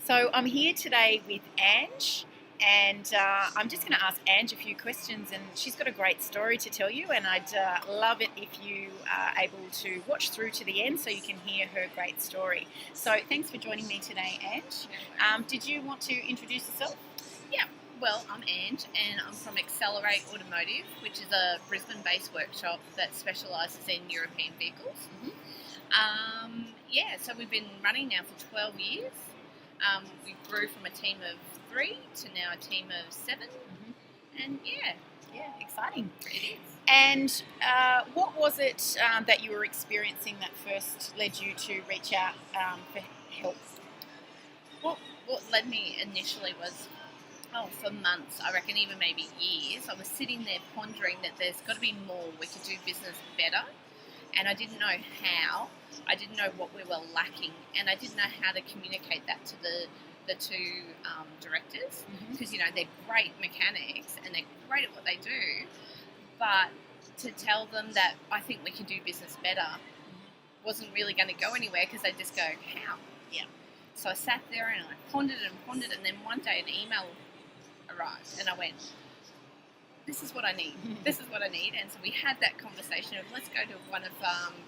So I'm here today with Ange, and I'm just going to ask Ange a few questions, and she's got a great story to tell you, and I'd love it if you are able to watch through to the end so you can hear her great story. So thanks for joining me today, Ange. Did you want to introduce yourself? Yeah, well, I'm Ange and I'm from Accelerate Automotive, which is a Brisbane-based workshop that specialises in European vehicles. So we've been running now for 12 years. We grew from a team of 3 to now a team of 7. And Yeah, exciting. it is. And what was it that you were experiencing that first led you to reach out for help? What led me initially was, for months, I reckon even maybe years, I was sitting there pondering that there's got to be more, we could do business better. And I didn't know how. I didn't know what we were lacking, and I didn't know how to communicate that to the two directors, because they're great mechanics and they're great at what they do, but to tell them that I think we can do business better wasn't really going to go anywhere, because they just go, how? Yeah. So I sat there and I pondered and then one day an email arrived and I went, this is what I need. This is what I need. And so we had that conversation of, let's go to one of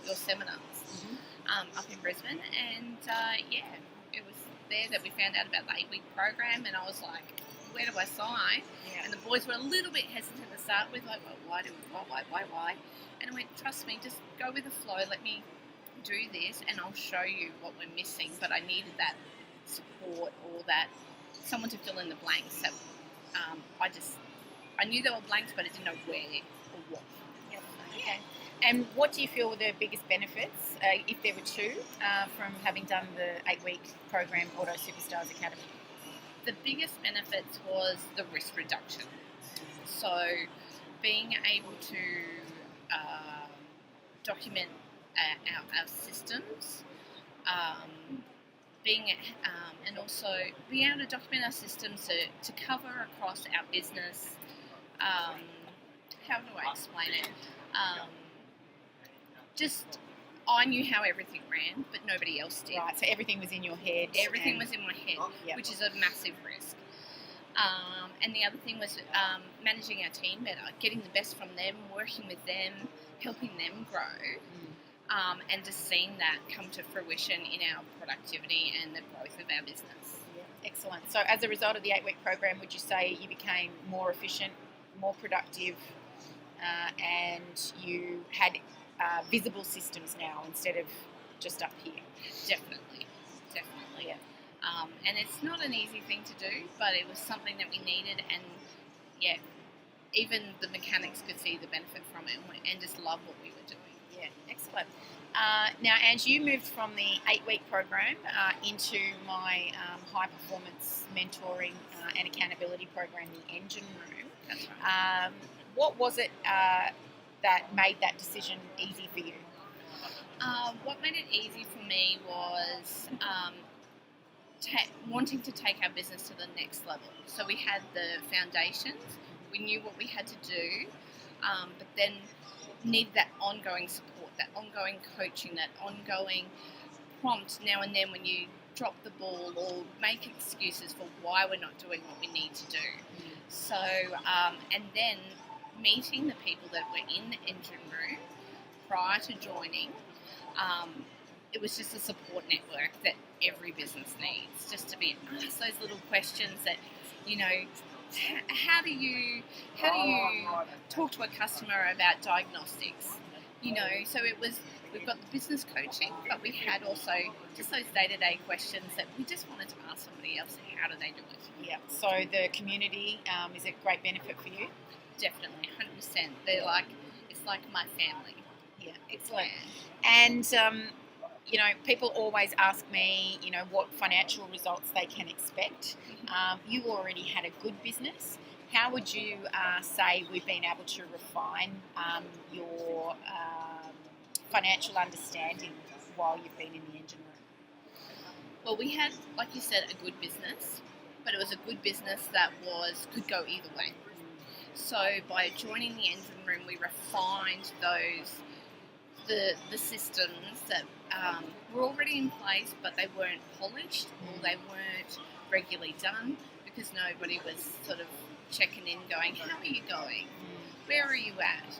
your seminars up in Brisbane. And it was there that we found out about the 8-week program. And I was like, where do I sign? Yeah. And the boys were a little bit hesitant to start with, like, well, why? And I went, trust me, just go with the flow. Let me do this and I'll show you what we're missing. But I needed that support, or that someone to fill in the blanks. So I knew there were blanks, but I didn't know where or what. Yep. Okay. And what do you feel were the biggest benefits, if there were two, from having done the 8-week program, Auto Superstars Academy? The biggest benefits was the risk reduction. So being able to document our systems, and also being able to document our systems to cover across our business. How do I explain it? I knew how everything ran, but nobody else did. Right, so everything was in your head. Everything was in my head, which is a massive risk. And the other thing was managing our team better, getting the best from them, working with them, helping them grow, and just seeing that come to fruition in our productivity and the growth of our business. Excellent. So as a result of the 8-week program, would you say you became more efficient, more productive, and you had visible systems now instead of just up here? Definitely. Yeah. And it's not an easy thing to do, but it was something that we needed, and even the mechanics could see the benefit from it and just love what we were doing. Yeah, excellent. Now, Ange, you moved from the 8-week program into my high-performance mentoring and accountability program, the Engine Room. That's right. What was it that made that decision easy for you? What made it easy for me was wanting to take our business to the next level. So we had the foundations, we knew what we had to do, but then needed that ongoing support, that ongoing coaching, that ongoing prompt now and then when you drop the ball or make excuses for why we're not doing what we need to do. So, and then meeting the people that were in the engine room prior to joining, it was just a support network that every business needs, just to be asked those little questions that, how do you talk to a customer about diagnostics? So we've got the business coaching, but we had also just those day-to-day questions that we just wanted to ask somebody else, how do they do it? Yeah, so the community is a great benefit for you? Definitely, 100%. It's like my family. Yeah, excellent. And, people always ask me, what financial results they can expect. You already had a good business. How would you say we've been able to refine your financial understanding while you've been in the engine room? Well, we had, like you said, a good business, but it was a good business that could go either way. So by joining the engine room, we refined the systems that were already in place, but they weren't polished or they weren't regularly done because nobody was sort of checking in, going, "How are you going? Where are you at?"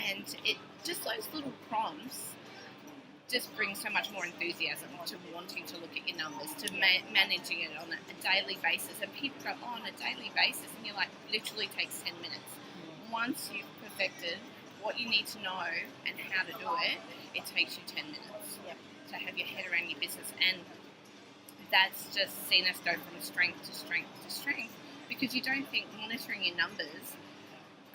And it just those little prompts just brings so much more enthusiasm to wanting to look at your numbers, to managing it on a daily basis. And people go, "Oh, on a daily basis," and you're like, literally takes 10 minutes. Once you've perfected what you need to know and how to do it, it takes you 10 minutes to have your head around your business. And that's just seen us go from strength to strength to strength, because you don't think monitoring your numbers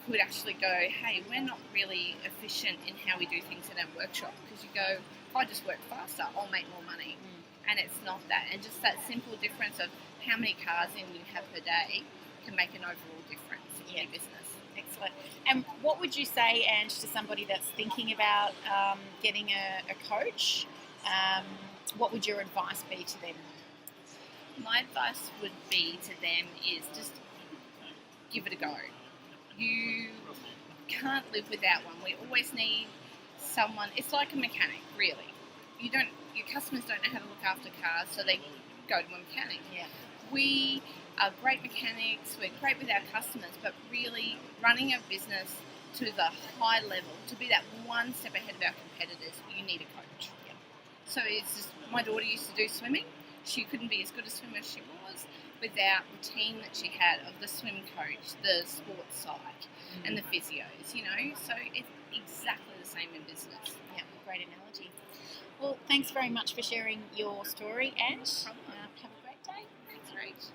could actually go, "Hey, we're not really efficient in how we do things in our workshop," because you go, "If I just work faster, I'll make more money." And it's not that. And just that simple difference of how many cars in you have per day can make an overall difference in your business. Excellent. And what would you say, Ange, to somebody that's thinking about getting a coach? What would your advice be to them? My advice would be to them is just give it a go. You can't live without one. We always need someone. It's like a mechanic, really. Your customers don't know how to look after cars, so they go to a mechanic. Yeah. We are great mechanics. We're great with our customers, but really running a business to the high level, to be that one step ahead of our competitors, you need a coach. Yeah. So it's just, my daughter used to do swimming. She couldn't be as good a swimmer as she was without the team that she had of the swim coach, the sports side, and the physios, So it's exactly the same in business. Yeah, great analogy. Well, thanks very much for sharing your story, Ange. No problem. Have a great day. Thanks, Rach.